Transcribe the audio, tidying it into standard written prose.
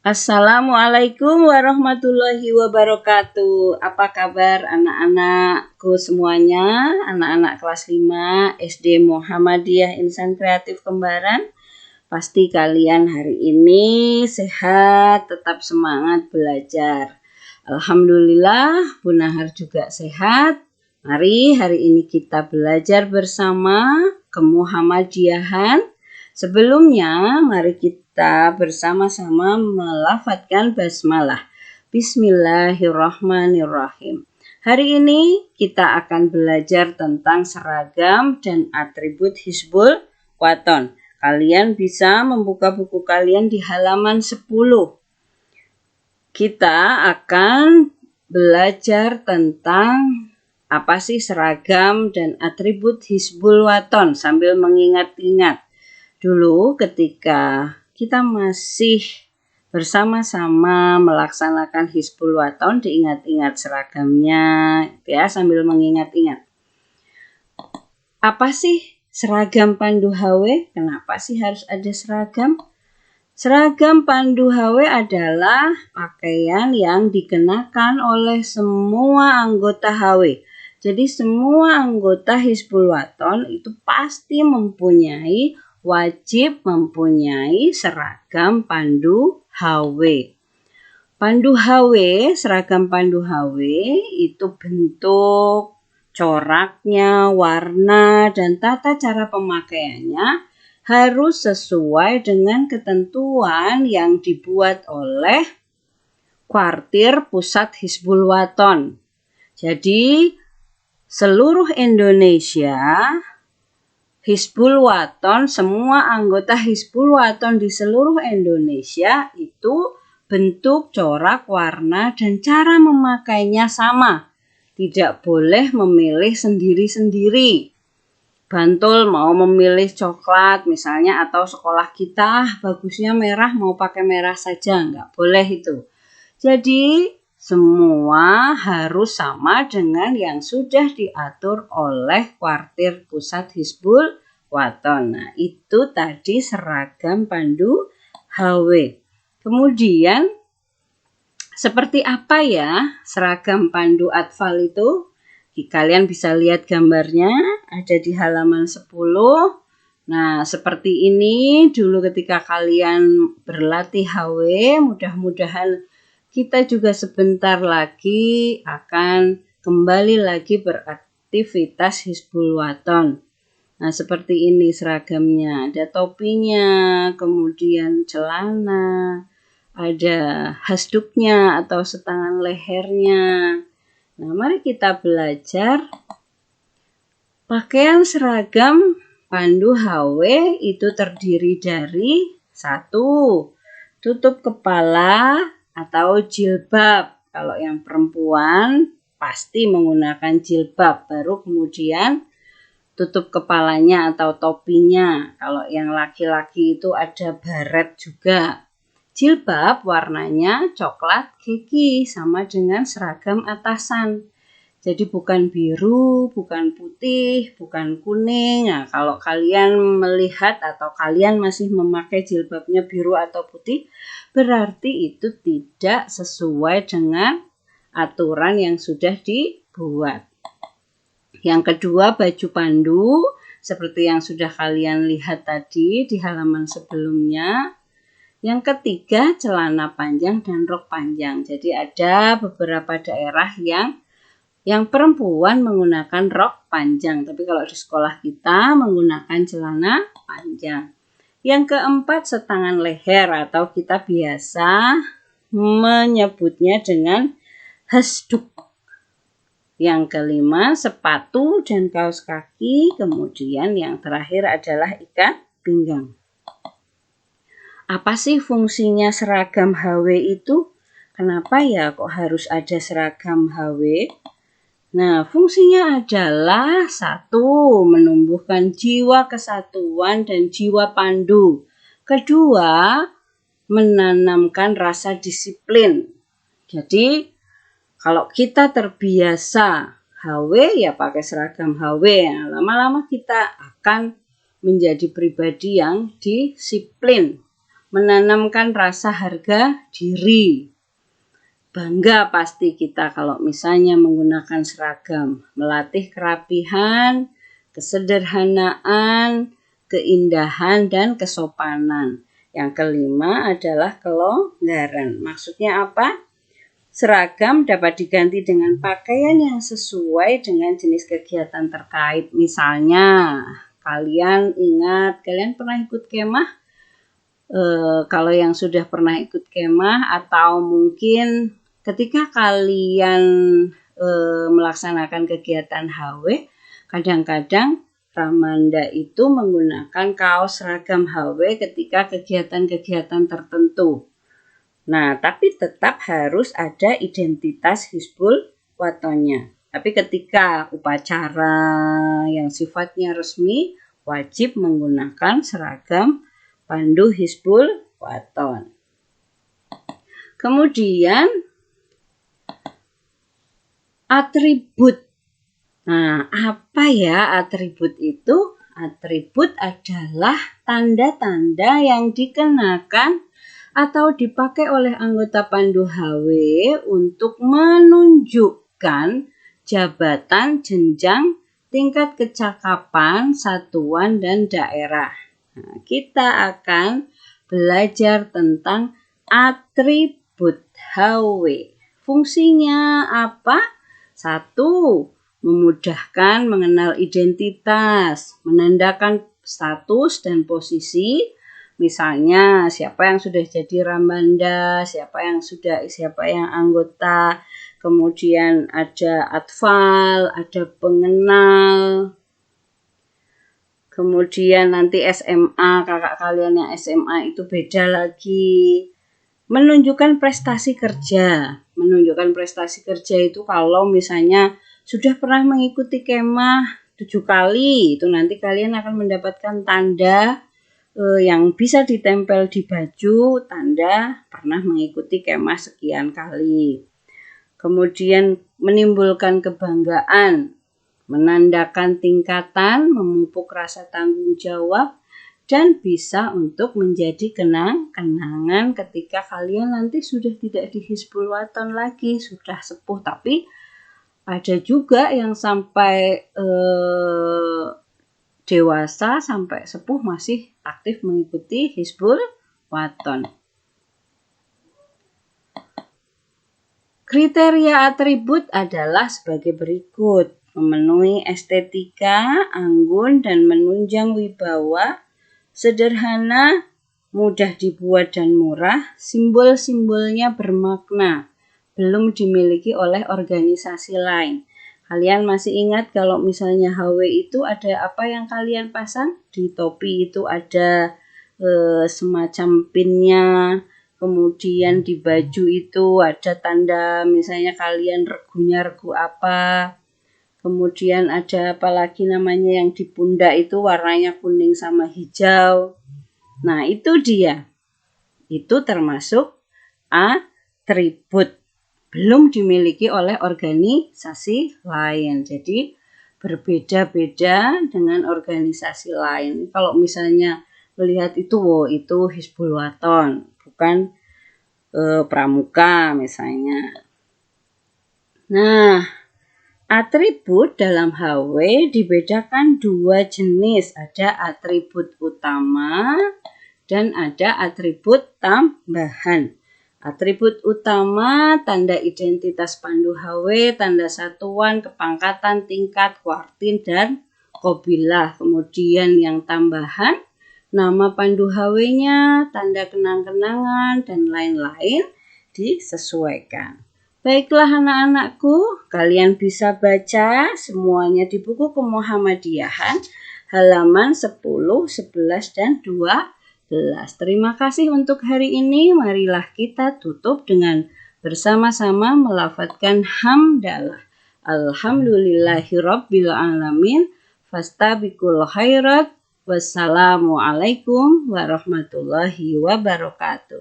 Assalamualaikum warahmatullahi wabarakatuh. Apa kabar anak-anakku semuanya? Anak-anak kelas 5 SD Muhammadiyah Insan Kreatif Kembaran. Pasti kalian hari ini sehat, tetap semangat belajar. Alhamdulillah, Bu Nahar juga sehat. Mari hari ini kita belajar bersama kemuhammadiyahan. Sebelumnya, mari kita bersama-sama melafadzkan basmalah. Bismillahirrahmanirrahim. Hari ini kita akan belajar tentang seragam dan atribut Hizbul Waton. Kalian bisa membuka buku kalian di halaman 10. Kita akan belajar tentang apa sih seragam dan atribut Hizbul Waton sambil mengingat-ingat. Dulu ketika kita masih bersama-sama melaksanakan Hizbul Waton, diingat-ingat seragamnya ya sambil mengingat-ingat. Apa sih seragam Pandu HW? Kenapa sih harus ada seragam? Seragam Pandu HW adalah pakaian yang dikenakan oleh semua anggota HW. Jadi semua anggota Hizbul Waton itu pasti wajib mempunyai seragam Pandu HW. Pandu HW, seragam Pandu HW itu bentuk, coraknya, warna, dan tata cara pemakaiannya harus sesuai dengan ketentuan yang dibuat oleh Kuartir Pusat Hizbul Waton. Jadi seluruh Indonesia Hizbul Waton, semua anggota Hizbul Waton di seluruh Indonesia itu bentuk, corak, warna, dan cara memakainya sama. Tidak boleh memilih sendiri-sendiri. Bantul mau memilih coklat misalnya, atau sekolah kita bagusnya merah, mau pakai merah saja, nggak boleh itu. Jadi semua harus sama dengan yang sudah diatur oleh Kuartir Pusat Hizbul Waton. Nah, itu tadi seragam Pandu HW. Kemudian, seperti apa ya seragam Pandu Atfal itu? Kalian bisa lihat gambarnya, ada di halaman 10. Nah, seperti ini dulu ketika kalian berlatih HW, mudah-mudahan kita juga sebentar lagi akan kembali lagi beraktivitas Hizbul Waton. Nah, seperti ini seragamnya. Ada topinya, kemudian celana, ada hasduknya atau setangan lehernya. Nah, mari kita belajar. Pakaian seragam Pandu HW itu terdiri dari 1. Tutup kepala atau jilbab. Kalau yang perempuan pasti menggunakan jilbab, baru kemudian tutup kepalanya atau topinya. Kalau yang laki-laki itu ada baret juga. Jilbab warnanya coklat keki, sama dengan seragam atasan. Jadi bukan biru, bukan putih, bukan kuning. Nah, kalau kalian melihat atau kalian masih memakai jilbabnya biru atau putih, berarti itu tidak sesuai dengan aturan yang sudah dibuat. Yang kedua, baju pandu, seperti yang sudah kalian lihat tadi di halaman sebelumnya. Yang ketiga, celana panjang dan rok panjang. Jadi ada beberapa daerah yang perempuan menggunakan rok panjang, tapi kalau di sekolah kita menggunakan celana panjang. Yang keempat, setangan leher atau kita biasa menyebutnya dengan hasduk. Yang kelima, sepatu dan kaos kaki. Kemudian yang terakhir adalah ikat pinggang. Apa sih fungsinya seragam HW itu? Kenapa ya kok harus ada seragam HW? Nah, fungsinya adalah 1. Menumbuhkan jiwa kesatuan dan jiwa pandu. 2. Menanamkan rasa disiplin. Jadi, kalau kita terbiasa HW ya pakai seragam HW. Nah, lama-lama kita akan menjadi pribadi yang disiplin. menanamkan rasa harga diri. Bangga pasti kita kalau misalnya menggunakan seragam, melatih kerapihan, kesederhanaan, keindahan, dan kesopanan. Yang kelima adalah kelonggaran. Maksudnya apa? Seragam dapat diganti dengan pakaian yang sesuai dengan jenis kegiatan terkait. Misalnya, kalian pernah ikut kemah? Kalau yang sudah pernah ikut kemah atau mungkin ketika kalian melaksanakan kegiatan HW, kadang-kadang Ramanda itu menggunakan kaos seragam HW ketika kegiatan-kegiatan tertentu. Nah, tapi tetap harus ada identitas Hizbul Watonnya. Tapi ketika upacara yang sifatnya resmi, wajib menggunakan seragam Pandu Hizbul Waton. Kemudian atribut. Nah, apa ya atribut itu? Atribut adalah tanda-tanda yang dikenakan atau dipakai oleh anggota Pandu HW untuk menunjukkan jabatan, jenjang, tingkat kecakapan, satuan, dan daerah. Nah, kita akan belajar tentang atribut HW. Fungsinya apa? 1. Memudahkan mengenal identitas, menandakan status dan posisi. Misalnya siapa yang sudah jadi Ramanda, siapa yang anggota, kemudian ada atfal, ada pengenal. Kemudian nanti SMA, kakak kalian yang SMA itu beda lagi. Menunjukkan prestasi kerja. Menunjukkan prestasi kerja itu kalau misalnya sudah pernah mengikuti kemah 7 kali, itu nanti kalian akan mendapatkan tanda yang bisa ditempel di baju, tanda pernah mengikuti kemah sekian kali. Kemudian menimbulkan kebanggaan, menandakan tingkatan, memupuk rasa tanggung jawab, dan bisa untuk menjadi kenang-kenangan ketika kalian nanti sudah tidak di Hizbul Waton lagi, sudah sepuh. Tapi ada juga yang sampai dewasa, sampai sepuh masih aktif mengikuti Hizbul Waton. Kriteria atribut adalah sebagai berikut. Memenuhi estetika, anggun, dan menunjang wibawa, sederhana, mudah dibuat dan murah, simbol-simbolnya bermakna, belum dimiliki oleh organisasi lain. Kalian masih ingat kalau misalnya HW itu ada apa yang kalian pasang? Di topi itu ada semacam pinnya, kemudian di baju itu ada tanda misalnya kalian regunya regu apa. Kemudian ada apa lagi namanya yang di pundak itu warnanya kuning sama hijau. Nah, itu dia. Itu termasuk atribut. Belum dimiliki oleh organisasi lain. Jadi berbeda-beda dengan organisasi lain. Kalau misalnya melihat itu, itu Hizbul Waton, bukan pramuka misalnya. Nah, atribut dalam HW dibedakan 2 jenis. Ada atribut utama dan ada atribut tambahan. Atribut utama, tanda identitas Pandu HW, tanda satuan, kepangkatan, tingkat, kuartin, dan kobilah. Kemudian yang tambahan, nama Pandu HW-nya, tanda kenang-kenangan, dan lain-lain disesuaikan. Baiklah anak-anakku, kalian bisa baca semuanya di buku Kemuhammadiyahan halaman 10, 11, dan 12. Terima kasih untuk hari ini. Marilah kita tutup dengan bersama-sama melafadzkan hamdalah. Alhamdulillahirabbil alamin. Fastabiqul khairat. Wassalamualaikum warahmatullahi wabarakatuh.